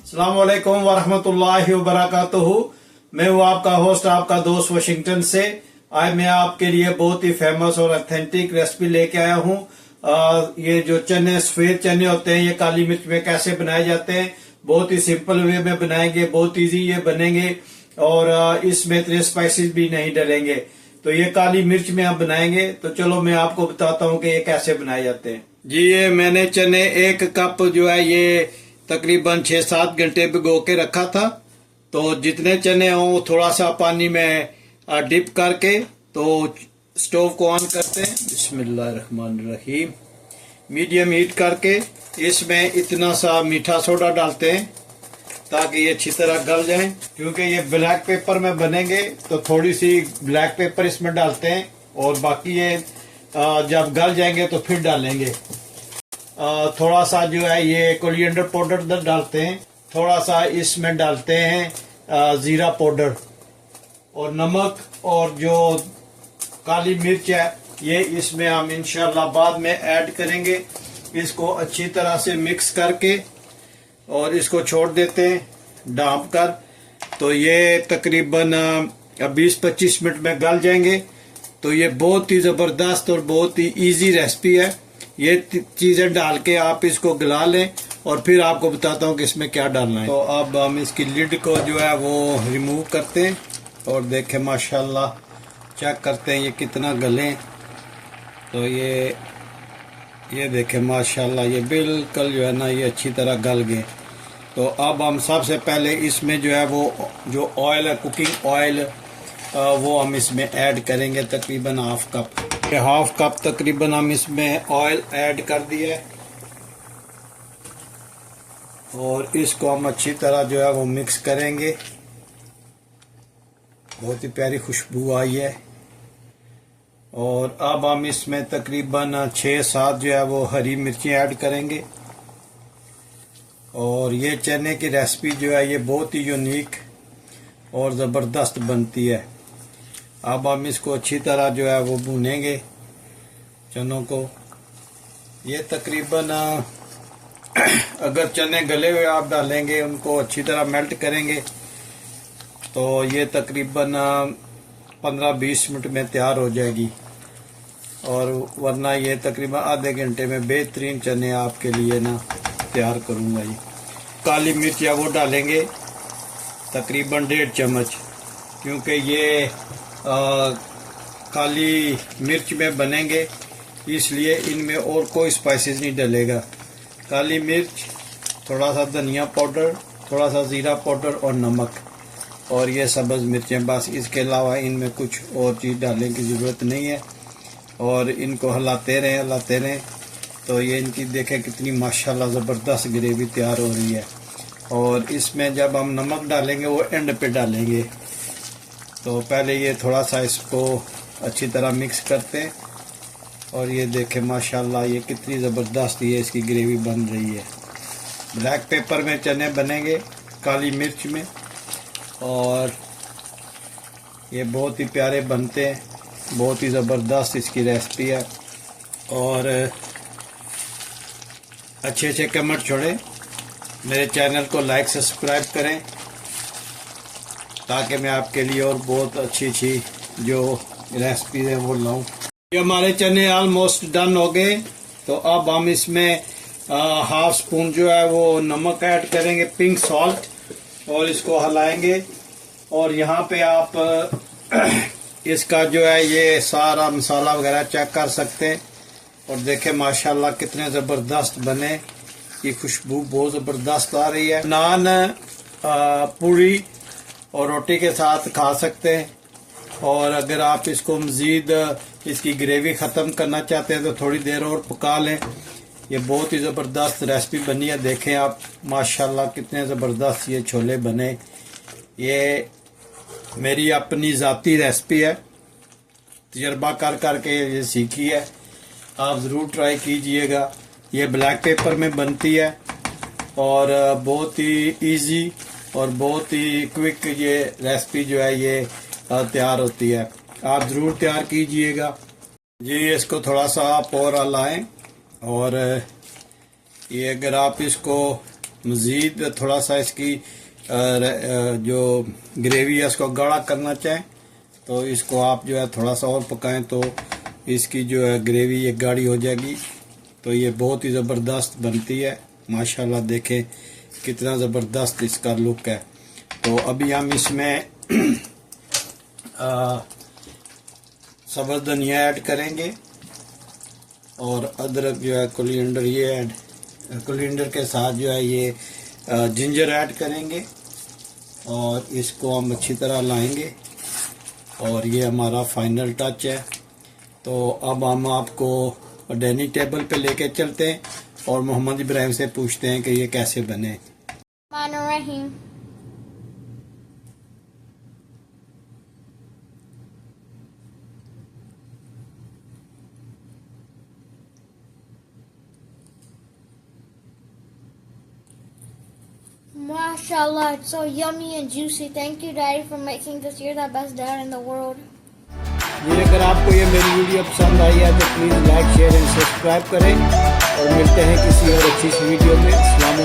अस्सलाम वालेकुम वरहमतुल्लाहि वबरकातुहू। मैं हूँ आपका होस्ट, आपका दोस्त वाशिंगटन से। आज मैं आपके लिए बहुत ही फेमस और ऑथेंटिक रेसिपी लेके आया हूँ। ये जो चने, सफेद चने होते हैं, ये काली मिर्च में कैसे बनाए जाते हैं। बहुत ही सिंपल वे में बनाएंगे, बहुत इजी ये बनेंगे और इसमें इतने स्पाइसेस भी नहीं डलेंगे। तो ये काली मिर्च में हम बनाएंगे। तो चलो मैं आपको बताता हूँ कि ये कैसे बनाए जाते हैं। जी, ये मैंने चने 1 कप जो है ये तकरीबन 6-7 घंटे भिगो के रखा था। तो जितने चने हों थोड़ा सा पानी में डिप करके तो स्टोव को ऑन करते हैं। बिस्मिल्लाहिर्रहमानिर्रहीम। मीडियम हीट करके इसमें इतना सा मीठा सोडा डालते हैं ताकि ये अच्छी तरह गल जाए। क्योंकि ये ब्लैक पेपर में बनेंगे तो थोड़ी सी ब्लैक पेपर इसमें डालते हैं और बाकी ये जब गल जाएंगे तो फिर डालेंगे। थोड़ा सा जो है ये कोरिएंडर पाउडर डालते हैं, थोड़ा सा इसमें डालते हैं जीरा पाउडर और नमक, और जो काली मिर्च है ये इसमें हम इंशाल्लाह बाद में ऐड करेंगे। इसको अच्छी तरह से मिक्स करके और इसको छोड़ देते हैं ढाँप कर। तो ये तकरीबन 20-25 मिनट में गल जाएंगे। तो ये बहुत ही ज़बरदस्त और बहुत ही इजी रेसिपी है। ये चीज़ें डाल के आप इसको गला लें और फिर आपको बताता हूँ कि इसमें क्या डालना है। तो अब हम इसकी लिड को जो है वो रिमूव करते हैं और देखें माशाल्लाह, चेक करते हैं ये कितना गले। तो ये देखें माशाल्लाह, ये बिल्कुल जो है ना ये अच्छी तरह गल गए। तो अब हम सबसे पहले इसमें जो है वो जो ऑयल है, कुकिंग ऑयल, वो हम इसमें ऐड करेंगे तकरीबन हाफ कप तकरीबन हम इसमें ऑयल ऐड कर दिया है और इसको हम अच्छी तरह जो है वो मिक्स करेंगे। बहुत ही प्यारी खुशबू आई है। और अब हम इसमें तकरीबन 6-7 जो है वो हरी मिर्ची ऐड करेंगे। और ये चने की रेसिपी जो है ये बहुत ही यूनिक और ज़बरदस्त बनती है। अब हम इसको अच्छी तरह जो है वो भूनेंगे चनों को। ये तकरीबन अगर चने गले हुए आप डालेंगे, उनको अच्छी तरह मेल्ट करेंगे तो ये तकरीबन 15-20 मिनट में तैयार हो जाएगी। और वरना ये तकरीबन आधे घंटे में बेहतरीन चने आपके लिए ना तैयार करूँगा। ये काली मिर्च या वो डालेंगे तकरीबन 1.5 चम्मच, क्योंकि ये काली मिर्च में बनेंगे इसलिए इनमें और कोई स्पाइसेस नहीं डलेगा। काली मिर्च, थोड़ा सा धनिया पाउडर, थोड़ा सा ज़ीरा पाउडर और नमक, और ये सब्ज़ मिर्चें, बस। इसके अलावा इनमें कुछ और चीज़ डालने की ज़रूरत नहीं है। और इनको हिलाते रहें तो ये इनकी देखें कितनी माशाल्लाह ज़बरदस्त ग्रेवी तैयार हो रही है। और इसमें जब हम नमक डालेंगे वो एंड पे डालेंगे। तो पहले ये थोड़ा सा इसको अच्छी तरह मिक्स करते हैं और ये देखें माशाल्लाह ये कितनी ज़बरदस्त ये इसकी ग्रेवी बन रही है। ब्लैक पेपर में चने बनेंगे काली मिर्च में, और ये बहुत ही प्यारे बनते हैं। बहुत ही ज़बरदस्त इसकी रेसिपी है। और अच्छे कमेंट छोड़ें, मेरे चैनल को लाइक सब्सक्राइब करें ताकि मैं आपके लिए और बहुत अच्छी जो रेसिपी है वो लाऊं। ये हमारे चने ऑलमोस्ट डन हो गए। तो अब हम इसमें हाफ स्पून जो है वो नमक ऐड करेंगे, पिंक सॉल्ट, और इसको हिलाएंगे। और यहाँ पे आप इसका जो है ये सारा मसाला वगैरह चेक कर सकते हैं। और देखें माशाल्लाह कितने ज़बरदस्त बने। ये खुशबू बहुत ज़बरदस्त आ रही है। नान, पूरी और रोटी के साथ खा सकते हैं। और अगर आप इसको मज़ीद इसकी ग्रेवी ख़त्म करना चाहते हैं तो थोड़ी देर और पका लें। ये बहुत ही ज़बरदस्त रेसिपी बनी है। देखें आप माशाल्लाह कितने ज़बरदस्त ये छोले बने। ये मेरी अपनी ज़ाती रेसिपी है, तजर्बा करके ये सीखी है। आप ज़रूर ट्राई कीजिएगा। ये ब्लैक पेपर में बनती है और बहुत ही इजी और बहुत ही क्विक ये रेसिपी जो है ये तैयार होती है। आप ज़रूर तैयार कीजिएगा जी। इसको थोड़ा सा आप और हिलाएं और ये अगर आप इसको मज़ीद थोड़ा सा इसकी जो ग्रेवी है उसको गाढ़ा करना चाहें तो इसको आप जो है थोड़ा सा और पकाएं तो इसकी जो है ग्रेवी ये गाढ़ी हो जाएगी। तो ये बहुत ही ज़बरदस्त बनती है। माशाल्लाह देखें कितना ज़बरदस्त इसका लुक है। तो अभी हम इसमें सब्ज़ धनिया ऐड करेंगे और अदरक जो है कोरिएंडर ये ऐड कोरिएंडर के साथ जो है ये जिंजर ऐड करेंगे और इसको हम अच्छी तरह लाएंगे और ये हमारा फाइनल टच है। तो अब हम आपको डाइनिंग टेबल पे लेके चलते हैं और मोहम्मद इब्राहिम से पूछते हैं कि ये कैसे बने। Bismillahirrahmanirrahim. Mashallah, it's so yummy and juicy. Thank you, Daddy, for making this. You're the best dad in the world. जी अगर आपको ये मेरी वीडियो पसंद आई है तो please like share and subscribe करें और मिलते हैं किसी और अच्छी सी वीडियो में। अस्सलाम